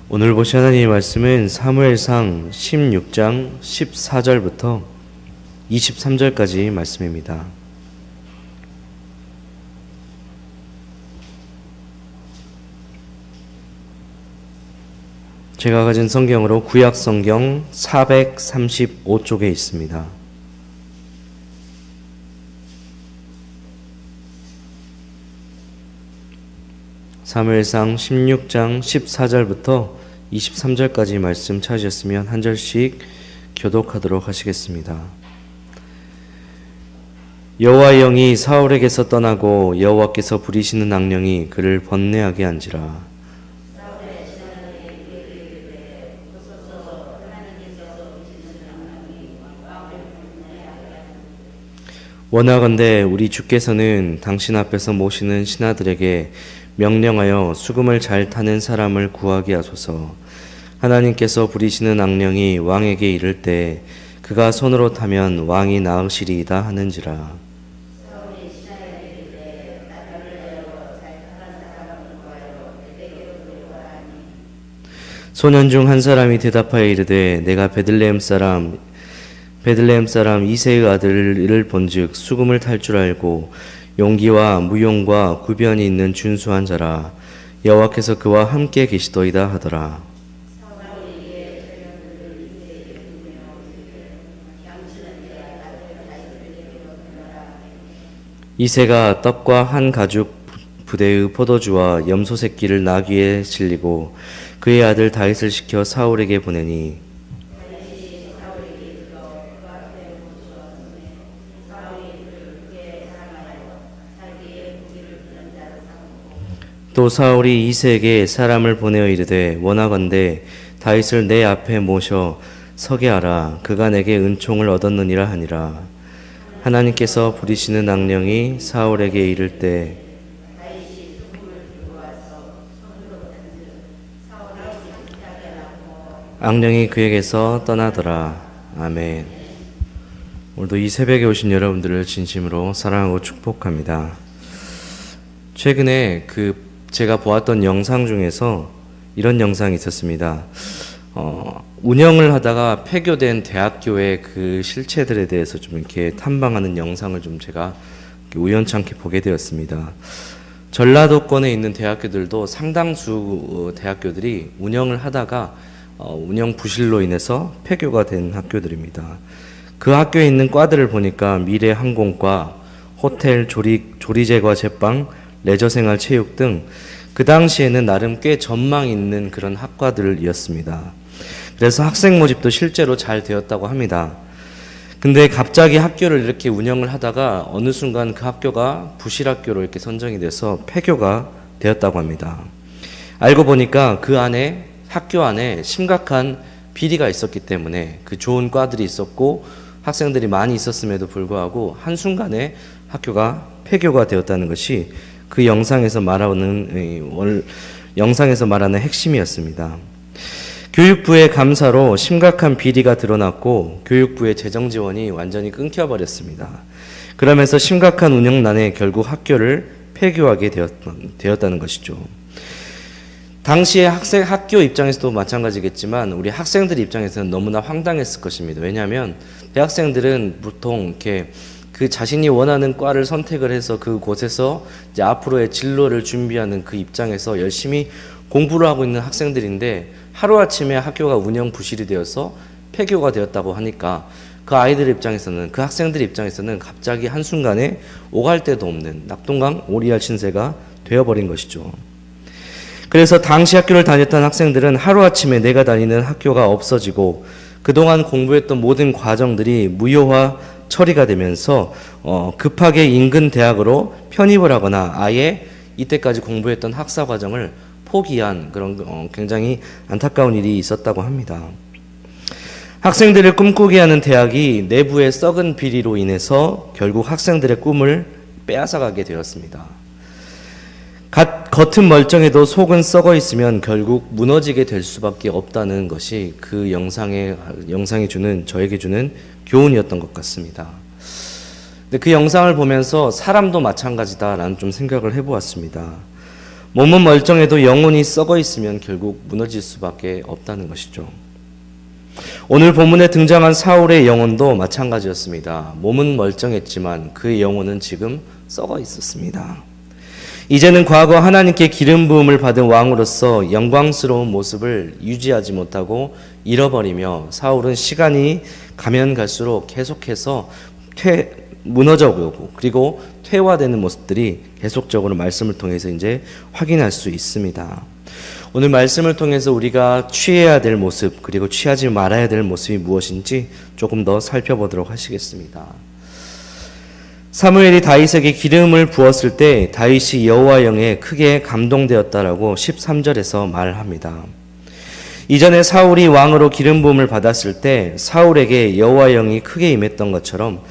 오늘 보실 하나님의 말씀은 사무엘상 16장 14절부터 23절까지 말씀입니다. 제가 가진 성경으로 구약 성경 435쪽에 있습니다. 사무엘상 16장 14절부터 23절까지 말씀 찾으셨으면 한 절씩 교독하도록 하시겠습니다. 여호와의 영이 사울에게서 떠나고 여호와께서 부리시는 악령이 그를 번뇌하게 한지라. 원하건대 우리 주께서는 당신 앞에서 모시는 신하들에게 명령하여 수금을 잘 타는 사람을 구하게 하소서. 하나님께서 부리시는 악령이 왕에게 이를 때 그가 손으로 타면 왕이 나으시리이다 하는지라. 소년 중 한 사람이 대답하여 이르되 내가 베들레헴 사람 이새의 아들을 본즉 수금을 탈 줄 알고 용기와 무용과 구변이 있는 준수한 자라. 여호와께서 그와 함께 계시도이다 하더라. 이새가 떡과 한 가죽 부대의 포도주와 염소 새끼를 나귀에 실리고 그의 아들 다윗을 시켜 사울에게 보내니 또 사울이 이새에게 사람을 보내어 이르되 원하건대 다윗을 내 앞에 모셔 서게 하라. 그가 내게 은총을 얻었느니라 하니라. 하나님께서 부리시는 악령이 사울에게 이를 때 악령이 그에게서 떠나더라. 아멘. 오늘도 이 새벽에 오신 여러분들을 진심으로 사랑하고 축복합니다. 최근에 제가 보았던 영상 중에서 이런 영상이 있었습니다. 운영을 하다가 폐교된 대학교의 그 실체들에 대해서 좀 이렇게 탐방하는 영상을 좀 제가 우연찮게 보게 되었습니다. 전라도권에 있는 대학교들도 상당수 대학교들이 운영을 하다가 운영 부실로 인해서 폐교가 된 학교들입니다. 그 학교에 있는 과들을 보니까 미래항공과, 호텔, 조리제과 제빵, 레저생활 체육 등 그 당시에는 나름 꽤 전망 있는 그런 학과들이었습니다. 그래서 학생 모집도 실제로 잘 되었다고 합니다. 근데 갑자기 학교를 이렇게 운영을 하다가 어느 순간 그 학교가 부실학교로 이렇게 선정이 돼서 폐교가 되었다고 합니다. 알고 보니까 그 안에 학교 안에 심각한 비리가 있었기 때문에 그 좋은 과들이 있었고 학생들이 많이 있었음에도 불구하고 한순간에 학교가 폐교가 되었다는 것이 그 영상에서 말하는 핵심이었습니다. 교육부의 감사로 심각한 비리가 드러났고 교육부의 재정 지원이 완전히 끊겨버렸습니다. 그러면서 심각한 운영난에 결국 학교를 폐교하게 되었다는 것이죠. 당시에 학교 입장에서도 마찬가지겠지만 우리 학생들 입장에서는 너무나 황당했을 것입니다. 왜냐하면 대학생들은 보통 이렇게 그 자신이 원하는 과를 선택을 해서 그곳에서 이제 앞으로의 진로를 준비하는 그 입장에서 열심히 공부를 하고 있는 학생들인데 하루아침에 학교가 운영 부실이 되어서 폐교가 되었다고 하니까 그 아이들 입장에서는, 그 학생들 입장에서는 갑자기 한순간에 오갈 데도 없는 낙동강 오리알 신세가 되어버린 것이죠. 그래서 당시 학교를 다녔던 학생들은 하루아침에 내가 다니는 학교가 없어지고 그동안 공부했던 모든 과정들이 무효화 처리가 되면서 급하게 인근 대학으로 편입을 하거나 아예 이때까지 공부했던 학사 과정을 포기한 그런 굉장히 안타까운 일이 있었다고 합니다. 학생들을 꿈꾸게 하는 대학이 내부의 썩은 비리로 인해서 결국 학생들의 꿈을 빼앗아가게 되었습니다. 겉은 멀쩡해도 속은 썩어 있으면 결국 무너지게 될 수밖에 없다는 것이 그 영상이 저에게 주는 교훈이었던 것 같습니다. 근데 그 영상을 보면서 사람도 마찬가지다라는 좀 생각을 해보았습니다. 몸은 멀쩡해도 영혼이 썩어 있으면 결국 무너질 수밖에 없다는 것이죠. 오늘 본문에 등장한 사울의 영혼도 마찬가지였습니다. 몸은 멀쩡했지만 그의 영혼은 지금 썩어 있었습니다. 이제는 과거 하나님께 기름 부음을 받은 왕으로서 영광스러운 모습을 유지하지 못하고 잃어버리며 사울은 시간이 가면 갈수록 계속해서 무너져 보고 그리고 퇴화되는 모습들이 계속적으로 말씀을 통해서 이제 확인할 수 있습니다. 오늘 말씀을 통해서 우리가 취해야 될 모습 그리고 취하지 말아야 될 모습이 무엇인지 조금 더 살펴보도록 하시겠습니다. 사무엘이 다윗에게 기름을 부었을 때 다윗이 여호와 영에 크게 감동되었다라고 13절에서 말합니다. 이전에 사울이 왕으로 기름 부음을 받았을 때 사울에게 여호와 영이 크게 임했던 것처럼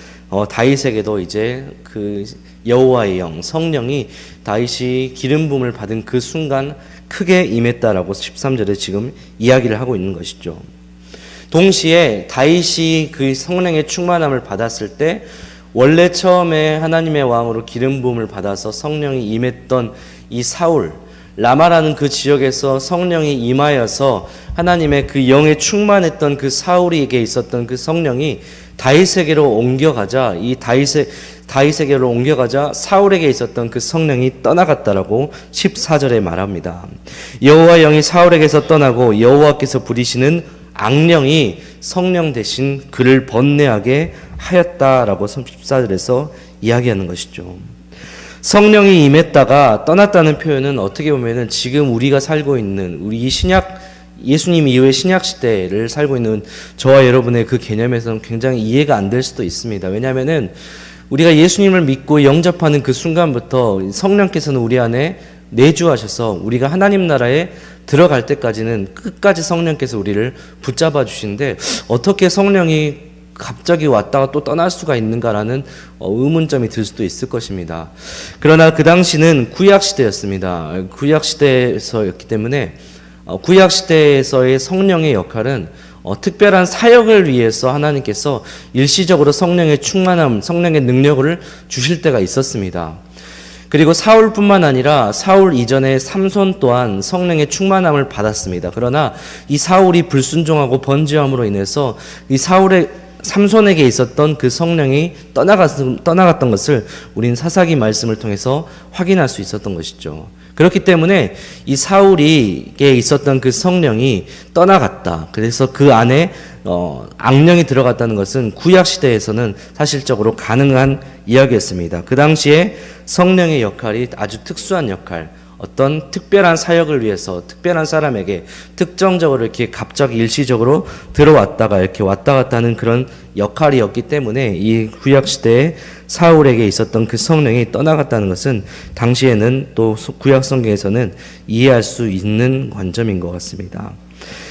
다윗에게도 이제 그 여호와의 영, 성령이 다윗이 기름 부음을 받은 그 순간 크게 임했다라고 13절에 지금 이야기를 하고 있는 것이죠. 동시에 다윗이 그 성령의 충만함을 받았을 때 원래 처음에 하나님의 왕으로 기름 부음을 받아서 성령이 임했던 이 사울, 라마라는 그 지역에서 성령이 임하여서 하나님의 그 영에 충만했던 그 사울에게 있었던 그 성령이 다윗에게로 옮겨가자 이 다윗에게로 옮겨가자 사울에게 있었던 그 성령이 떠나갔다라고 14절에 말합니다. 여호와 영이 사울에게서 떠나고 여호와께서 부리시는 악령이 성령 대신 그를 번뇌하게 하였다라고 14절에서 이야기하는 것이죠. 성령이 임했다가 떠났다는 표현은 어떻게 보면은 지금 우리가 살고 있는 우리 예수님 이후의 신약 시대를 살고 있는 저와 여러분의 그 개념에서는 굉장히 이해가 안 될 수도 있습니다. 왜냐하면은 우리가 예수님을 믿고 영접하는 그 순간부터 성령께서는 우리 안에 내주하셔서 우리가 하나님 나라에 들어갈 때까지는 끝까지 성령께서 우리를 붙잡아 주시는데 어떻게 성령이 갑자기 왔다가 또 떠날 수가 있는가라는 의문점이 들 수도 있을 것입니다. 그러나 그 당시는 구약시대였습니다. 구약시대에서였기 때문에 구약시대에서의 성령의 역할은 특별한 사역을 위해서 하나님께서 일시적으로 성령의 충만함, 성령의 능력을 주실 때가 있었습니다. 그리고 사울뿐만 아니라 사울 이전에 삼손 또한 성령의 충만함을 받았습니다. 그러나 이 사울이 불순종하고 번제함으로 인해서 이 삼손에게 있었던 그 성령이 떠나갔던 것을 우리는 사사기 말씀을 통해서 확인할 수 있었던 것이죠. 그렇기 때문에 이 사울에게 있었던 그 성령이 떠나갔다. 그래서 그 안에 악령이 들어갔다는 것은 구약 시대에서는 사실적으로 가능한 이야기였습니다. 그 당시에 성령의 역할이 아주 특수한 역할, 어떤 특별한 사역을 위해서 특별한 사람에게 특정적으로 이렇게 갑자기 일시적으로 들어왔다가 이렇게 왔다 갔다 하는 그런 역할이었기 때문에 이 구약시대에 사울에게 있었던 그 성령이 떠나갔다는 것은 당시에는 또 구약 성경에서는 이해할 수 있는 관점인 것 같습니다.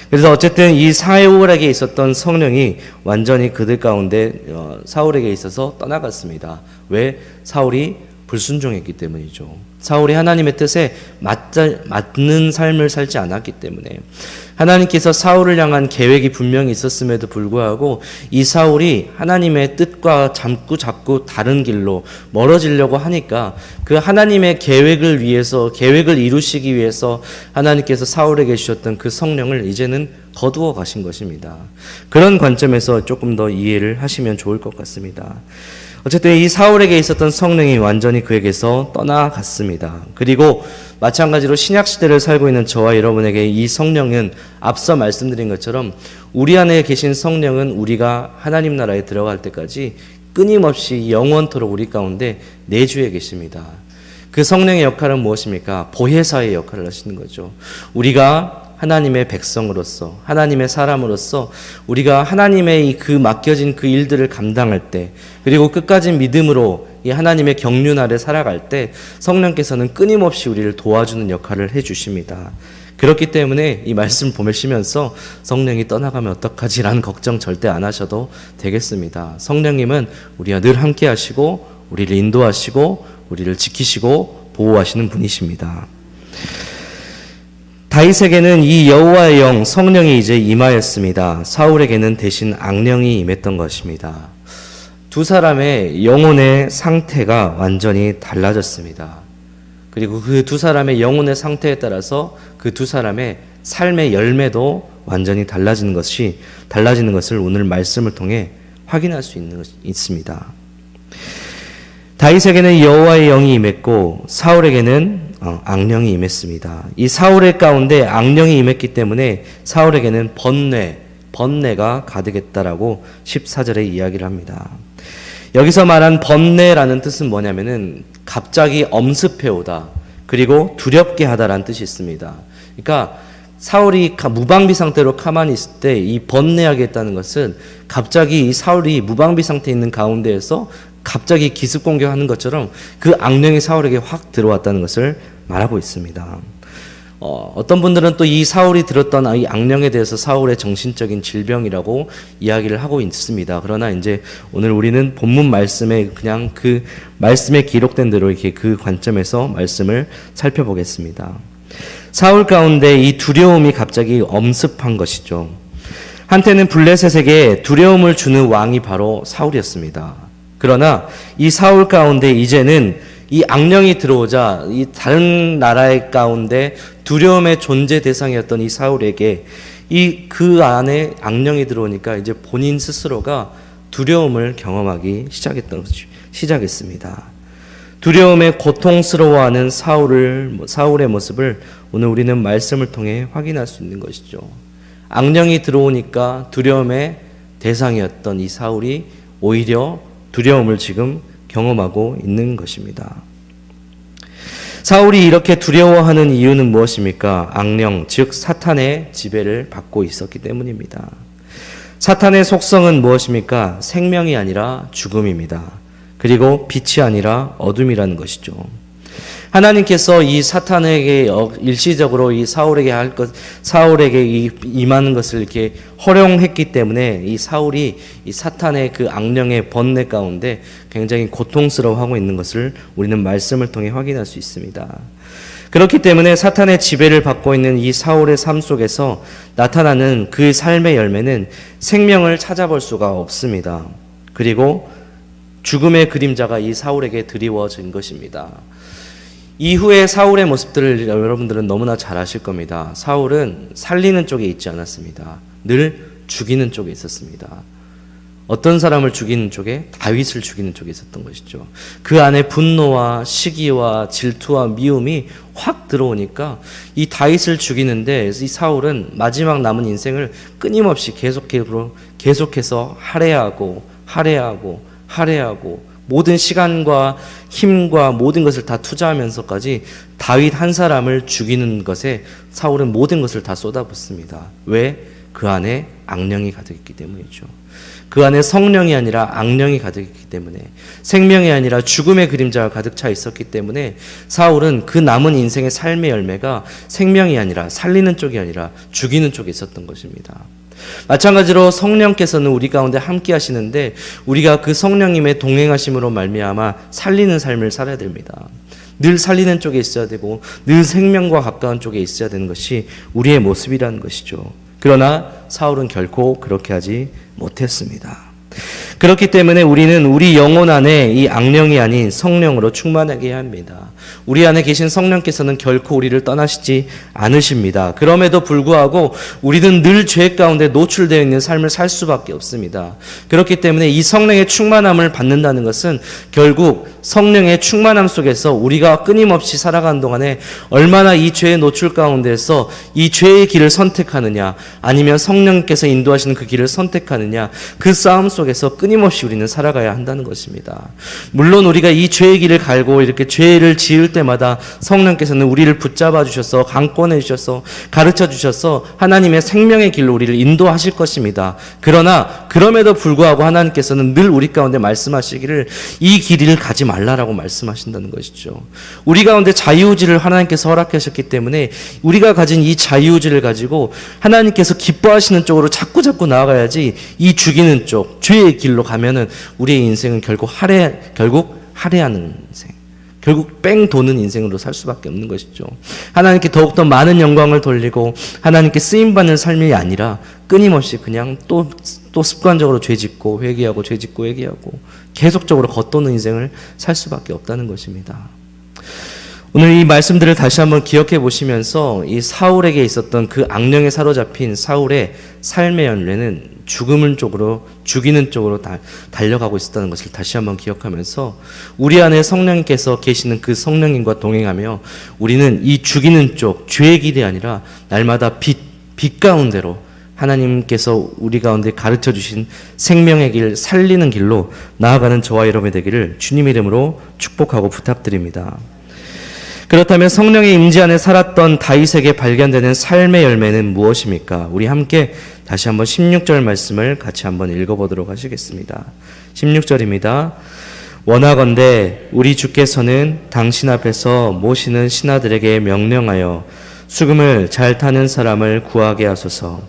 그래서 어쨌든 이 사울에게 있었던 성령이 완전히 그들 가운데 사울에게 있어서 떠나갔습니다. 왜? 사울이 불순종했기 때문이죠. 사울이 하나님의 뜻에 맞는 삶을 살지 않았기 때문에 하나님께서 사울을 향한 계획이 분명히 있었음에도 불구하고 이 사울이 하나님의 뜻과 자꾸 다른 길로 멀어지려고 하니까 그 하나님의 계획을 이루시기 위해서 하나님께서 사울에게 주셨던 그 성령을 이제는 거두어 가신 것입니다. 그런 관점에서 조금 더 이해를 하시면 좋을 것 같습니다. 어쨌든 이 사울에게 있었던 성령이 완전히 그에게서 떠나갔습니다. 그리고 마찬가지로 신약시대를 살고 있는 저와 여러분에게 이 성령은 앞서 말씀드린 것처럼 우리 안에 계신 성령은 우리가 하나님 나라에 들어갈 때까지 끊임없이 영원토록 우리 가운데 내주해 계십니다. 그 성령의 역할은 무엇입니까? 보혜사의 역할을 하시는 거죠. 우리가 하나님의 백성으로서 하나님의 사람으로서 우리가 하나님의 그 맡겨진 그 일들을 감당할 때 그리고 끝까지 믿음으로 이 하나님의 경륜 아래 살아갈 때 성령께서는 끊임없이 우리를 도와주는 역할을 해주십니다. 그렇기 때문에 이 말씀 보시면서 성령이 떠나가면 어떡하지라는 걱정 절대 안 하셔도 되겠습니다. 성령님은 우리와 늘 함께 하시고 우리를 인도하시고 우리를 지키시고 보호하시는 분이십니다. 다윗에게는 이 여호와의 영 성령이 이제 임하였습니다. 사울에게는 대신 악령이 임했던 것입니다. 두 사람의 영혼의 상태가 완전히 달라졌습니다. 그리고 그 두 사람의 영혼의 상태에 따라서 그 두 사람의 삶의 열매도 완전히 달라지는 것을 오늘 말씀을 통해 확인할 수 있습니다. 다윗에게는 여호와의 영이 임했고 사울에게는 악령이 임했습니다. 이 사울의 가운데 악령이 임했기 때문에 사울에게는 번뇌가 가득했다라고 14절에 이야기를 합니다. 여기서 말한 번뇌라는 뜻은 뭐냐면은 갑자기 엄습해오다, 그리고 두렵게 하다라는 뜻이 있습니다. 그러니까 사울이 무방비 상태로 가만히 있을 때 이 번뇌하게 했다는 것은 갑자기 이 사울이 무방비 상태에 있는 가운데에서 갑자기 기습 공격하는 것처럼 그 악령이 사울에게 확 들어왔다는 것을 말하고 있습니다. 어떤 분들은 또 이 사울이 들었던 이 악령에 대해서 사울의 정신적인 질병이라고 이야기를 하고 있습니다. 그러나 이제 오늘 우리는 본문 말씀에 그냥 그 말씀에 기록된 대로 이렇게 그 관점에서 말씀을 살펴보겠습니다. 사울 가운데 이 두려움이 갑자기 엄습한 것이죠. 한때는 블레셋에게 두려움을 주는 왕이 바로 사울이었습니다. 그러나 이 사울 가운데 이제는 이 악령이 들어오자 이 다른 나라의 가운데 두려움의 존재 대상이었던 이 사울에게 그 안에 악령이 들어오니까 이제 본인 스스로가 두려움을 경험하기 시작했습니다. 두려움에 고통스러워하는 사울의 모습을 오늘 우리는 말씀을 통해 확인할 수 있는 것이죠. 악령이 들어오니까 두려움의 대상이었던 이 사울이 오히려 두려움을 지금 경험하고 있는 것입니다. 사울이 이렇게 두려워하는 이유는 무엇입니까? 악령, 즉 사탄의 지배를 받고 있었기 때문입니다. 사탄의 속성은 무엇입니까? 생명이 아니라 죽음입니다. 그리고 빛이 아니라 어둠이라는 것이죠. 하나님께서 이 사탄에게 일시적으로 이 사울에게 임하는 것을 이렇게 허용했기 때문에 이 사울이 이 사탄의 그 악령의 번뇌 가운데 굉장히 고통스러워하고 있는 것을 우리는 말씀을 통해 확인할 수 있습니다. 그렇기 때문에 사탄의 지배를 받고 있는 이 사울의 삶 속에서 나타나는 그 삶의 열매는 생명을 찾아볼 수가 없습니다. 그리고 죽음의 그림자가 이 사울에게 드리워진 것입니다. 이후에 사울의 모습들을 여러분들은 너무나 잘 아실 겁니다. 사울은 살리는 쪽에 있지 않았습니다. 늘 죽이는 쪽에 있었습니다. 어떤 사람을 죽이는 쪽에? 다윗을 죽이는 쪽에 있었던 것이죠. 그 안에 분노와 시기와 질투와 미움이 확 들어오니까 이 다윗을 죽이는데 이 사울은 마지막 남은 인생을 끊임없이 계속해서 할애하고 모든 시간과 힘과 모든 것을 다 투자하면서까지 다윗 한 사람을 죽이는 것에 사울은 모든 것을 다 쏟아붓습니다. 왜? 그 안에 악령이 가득했기 때문이죠. 그 안에 성령이 아니라 악령이 가득했기 때문에, 생명이 아니라 죽음의 그림자가 가득 차 있었기 때문에 사울은 그 남은 인생의 삶의 열매가 생명이 아니라 살리는 쪽이 아니라 죽이는 쪽에 있었던 것입니다. 마찬가지로 성령께서는 우리 가운데 함께 하시는데 우리가 그 성령님의 동행하심으로 말미암아 살리는 삶을 살아야 됩니다. 늘 살리는 쪽에 있어야 되고 늘 생명과 가까운 쪽에 있어야 되는 것이 우리의 모습이라는 것이죠. 그러나 사울은 결코 그렇게 하지 못했습니다. 그렇기 때문에 우리는 우리 영혼 안에 이 악령이 아닌 성령으로 충만하게 해야 합니다. 우리 안에 계신 성령께서는 결코 우리를 떠나시지 않으십니다. 그럼에도 불구하고 우리는 늘 죄 가운데 노출되어 있는 삶을 살 수밖에 없습니다. 그렇기 때문에 이 성령의 충만함을 받는다는 것은 결국 성령의 충만함 속에서 우리가 끊임없이 살아가는 동안에 얼마나 이 죄의 노출 가운데서 이 죄의 길을 선택하느냐, 아니면 성령께서 인도하시는 그 길을 선택하느냐, 그 싸움 속에서 끊임없이 우리는 살아가야 한다는 것입니다. 물론 우리가 이 죄의 길을 갈고 이렇게 죄를 지을 때마다 성령께서는 우리를 붙잡아 주셔서 강권해 주셔서 가르쳐 주셔서 하나님의 생명의 길로 우리를 인도하실 것입니다. 그러나 그럼에도 불구하고 하나님께서는 늘 우리 가운데 말씀하시기를 이 길을 가지 말라라고 말씀하신다는 것이죠. 우리 가운데 자유의지를 하나님께서 허락하셨기 때문에 우리가 가진 이 자유의지를 가지고 하나님께서 기뻐하시는 쪽으로 자꾸 나아가야지, 이 죽이는 쪽, 죄의 길로 가면은 우리의 인생은 결국 할애하는 인생, 결국 뺑 도는 인생으로 살 수밖에 없는 것이죠. 하나님께 더욱더 많은 영광을 돌리고 하나님께 쓰임받는 삶이 아니라 끊임없이 그냥 또 습관적으로 죄짓고 회개하고 죄짓고 회개하고 계속적으로 겉도는 인생을 살 수밖에 없다는 것입니다. 오늘 이 말씀들을 다시 한번 기억해 보시면서 이 사울에게 있었던 그 악령에 사로잡힌 사울의 삶의 연례는 죽이는 쪽으로 달려가고 있었다는 것을 다시 한번 기억하면서 우리 안에 성령님께서 계시는 그 성령님과 동행하며 우리는 이 죽이는 쪽, 죄의 길이 아니라 날마다 빛 가운데로 하나님께서 우리 가운데 가르쳐 주신 생명의 길, 살리는 길로 나아가는 저와 여러분이 되기를 주님 이름으로 축복하고 부탁드립니다. 그렇다면 성령의 임재 안에 살았던 다윗에게 발견되는 삶의 열매는 무엇입니까? 우리 함께 다시 한번 16절 말씀을 같이 한번 읽어보도록 하시겠습니다. 16절입니다. 원하건대 우리 주께서는 당신 앞에서 모시는 신하들에게 명령하여 수금을 잘 타는 사람을 구하게 하소서.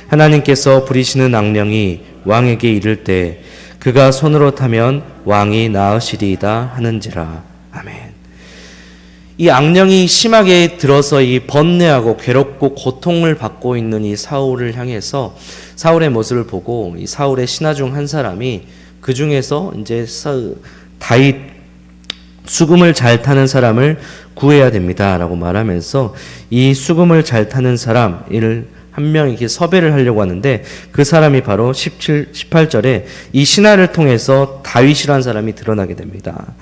하나님께서 부리시는 악령이 왕에게 이를 때 그가 손으로 타면 왕이 나으시리이다 하는지라. 아멘. 이 악령이 심하게 들어서 이 번뇌하고 괴롭고 고통을 받고 있는 이 사울을 향해서 사울의 모습을 보고 이 사울의 신하 중 한 사람이 그 중에서 이제 다윗 수금을 잘 타는 사람을 구해야 됩니다라고 말하면서 이 수금을 잘 타는 사람을 한 명 이렇게 섭외를 하려고 하는데 그 사람이 바로 18절에 이 신하를 통해서 다윗이라는 사람이 드러나게 됩니다.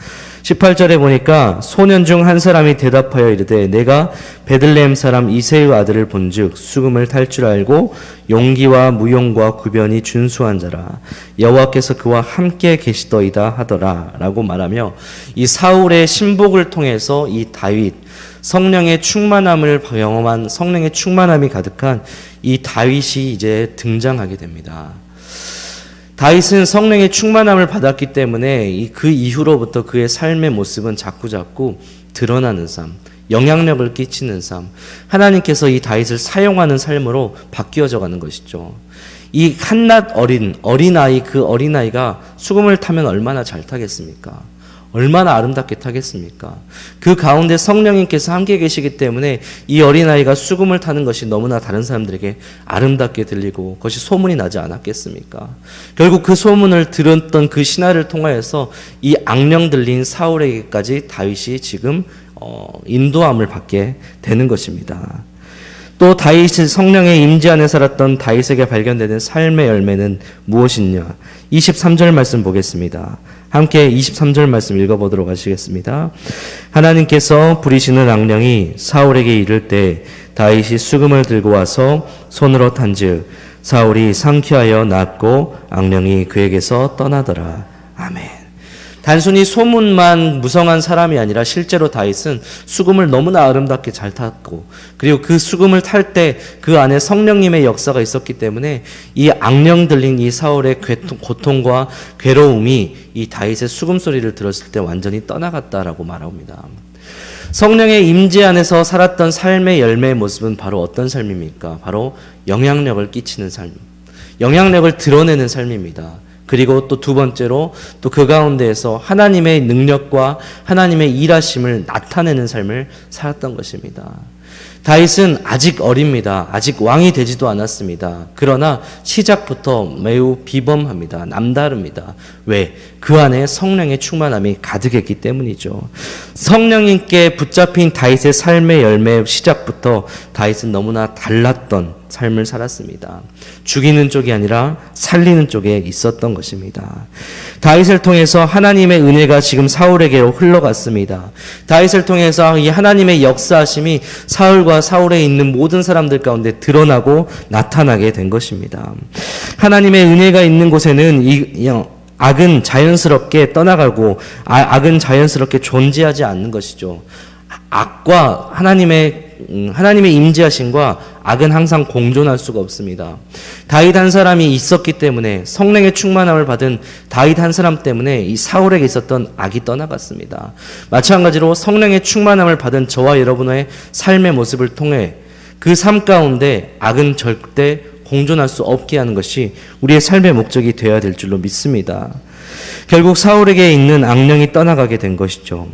18절에 보니까 소년 중 한 사람이 대답하여 이르되 내가 베들레헴 사람 이새의 아들을 본즉 수금을 탈 줄 알고 용기와 무용과 구변이 준수한 자라 여호와께서 그와 함께 계시더이다 하더라 라고 말하며 이 사울의 신복을 통해서 이 다윗 성령의 충만함을 경험한 성령의 충만함이 가득한 이 다윗이 이제 등장하게 됩니다. 다윗은 성령의 충만함을 받았기 때문에 그 이후로부터 그의 삶의 모습은 자꾸자꾸 드러나는 삶, 영향력을 끼치는 삶, 하나님께서 이 다윗을 사용하는 삶으로 바뀌어져 가는 것이죠. 이 한낱 어린아이, 그 어린아이가 수금을 타면 얼마나 잘 타겠습니까? 얼마나 아름답게 타겠습니까? 그 가운데 성령님께서 함께 계시기 때문에 이 어린아이가 수금을 타는 것이 너무나 다른 사람들에게 아름답게 들리고 그것이 소문이 나지 않았겠습니까? 결국 그 소문을 들었던 그 신하를 통하여서 이 악령 들린 사울에게까지 다윗이 지금 인도함을 받게 되는 것입니다. 또 다윗이 성령의 임재 안에 살았던 다윗에게 발견되는 삶의 열매는 무엇이냐? 23절 말씀 보겠습니다. 함께 23절 말씀 읽어보도록 하시겠습니다. 하나님께서 부리시는 악령이 사울에게 이를 때 다윗이 수금을 들고 와서 손으로 탄즉 사울이 상쾌하여 낫고 악령이 그에게서 떠나더라. 아멘. 단순히 소문만 무성한 사람이 아니라 실제로 다윗은 수금을 너무나 아름답게 잘 탔고 그리고 그 수금을 탈 때 그 안에 성령님의 역사가 있었기 때문에 이 악령 들린 이 사울의 고통과 괴로움이 이 다윗의 수금 소리를 들었을 때 완전히 떠나갔다라고 말합니다. 성령의 임재 안에서 살았던 삶의 열매의 모습은 바로 어떤 삶입니까? 바로 영향력을 끼치는 삶, 영향력을 드러내는 삶입니다. 그리고 또 두 번째로 또 그 가운데에서 하나님의 능력과 하나님의 일하심을 나타내는 삶을 살았던 것입니다. 다윗은 아직 어립니다. 아직 왕이 되지도 않았습니다. 그러나 시작부터 매우 비범합니다. 남다릅니다. 왜? 그 안에 성령의 충만함이 가득했기 때문이죠. 성령님께 붙잡힌 다윗의 삶의 열매 시작부터 다윗은 너무나 달랐던 삶을 살았습니다. 죽이는 쪽이 아니라 살리는 쪽에 있었던 것입니다. 다윗을 통해서 하나님의 은혜가 지금 사울에게로 흘러갔습니다. 다윗을 통해서 이 하나님의 역사하심이 사울과 사울에 있는 모든 사람들 가운데 드러나고 나타나게 된 것입니다. 하나님의 은혜가 있는 곳에는 악은 자연스럽게 떠나가고 악은 자연스럽게 존재하지 않는 것이죠. 악과 하나님의 임재하심과 악은 항상 공존할 수가 없습니다. 다윗 한 사람이 있었기 때문에 성령의 충만함을 받은 다윗 한 사람 때문에 이 사울에게 있었던 악이 떠나갔습니다. 마찬가지로 성령의 충만함을 받은 저와 여러분의 삶의 모습을 통해 그 삶 가운데 악은 절대 공존할 수 없게 하는 것이 우리의 삶의 목적이 되어야 될 줄로 믿습니다. 결국 사울에게 있는 악령이 떠나가게 된 것이죠.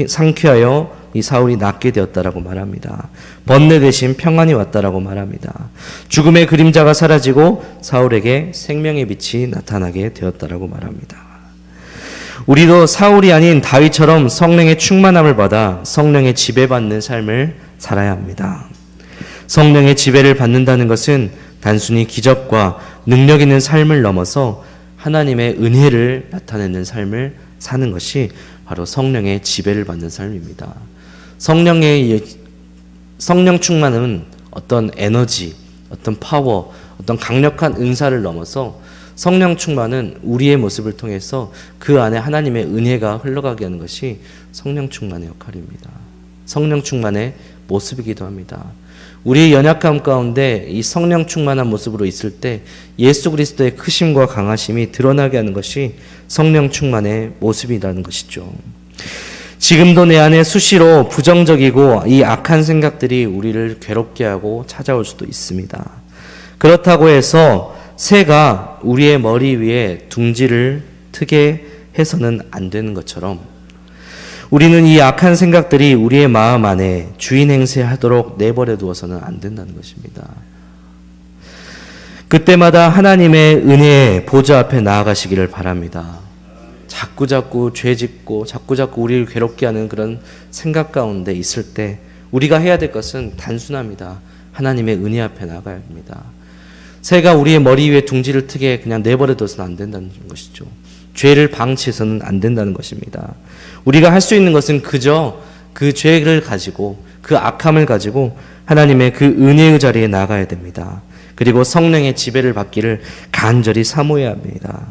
상쾌하여 이 사울이 낫게 되었다라고 말합니다. 번뇌 대신 평안이 왔다라고 말합니다. 죽음의 그림자가 사라지고 사울에게 생명의 빛이 나타나게 되었다라고 말합니다. 우리도 사울이 아닌 다윗처럼 성령의 충만함을 받아 성령의 지배받는 삶을 살아야 합니다. 성령의 지배를 받는다는 것은 단순히 기적과 능력 있는 삶을 넘어서 하나님의 은혜를 나타내는 삶을 사는 것이 바로 성령의 지배를 받는 삶입니다. 성령 충만은 어떤 에너지, 어떤 파워, 어떤 강력한 은사를 넘어서 성령 충만은 우리의 모습을 통해서 그 안에 하나님의 은혜가 흘러가게 하는 것이 성령 충만의 역할입니다. 성령 충만의 모습이기도 합니다. 우리의 연약함 가운데 이 성령 충만한 모습으로 있을 때 예수 그리스도의 크심과 강하심이 드러나게 하는 것이 성령 충만의 모습이라는 것이죠. 지금도 내 안에 수시로 부정적이고 이 악한 생각들이 우리를 괴롭게 하고 찾아올 수도 있습니다. 그렇다고 해서 새가 우리의 머리 위에 둥지를 트게 해서는 안 되는 것처럼 우리는 이 악한 생각들이 우리의 마음 안에 주인 행세하도록 내버려 두어서는 안 된다는 것입니다. 그때마다 하나님의 은혜의 보좌 앞에 나아가시기를 바랍니다. 자꾸자꾸 죄 짓고 자꾸자꾸 우리를 괴롭게 하는 그런 생각 가운데 있을 때 우리가 해야 될 것은 단순합니다. 하나님의 은혜 앞에 나가야 합니다. 새가 우리의 머리 위에 둥지를 트게 그냥 내버려 둬서는 안 된다는 것이죠. 죄를 방치해서는 안 된다는 것입니다. 우리가 할 수 있는 것은 그저 그 죄를 가지고 그 악함을 가지고 하나님의 그 은혜의 자리에 나가야 됩니다. 그리고 성령의 지배를 받기를 간절히 사모해야 합니다.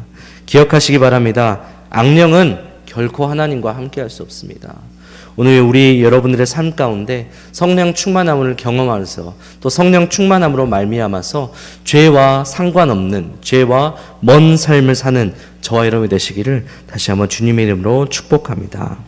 기억하시기 바랍니다. 악령은 결코 하나님과 함께할 수 없습니다. 오늘 우리 여러분들의 삶 가운데 성령 충만함을 경험하면서 또 성령 충만함으로 말미암아서 죄와 상관없는 죄와 먼 삶을 사는 저와 여러분이 되시기를 다시 한번 주님의 이름으로 축복합니다.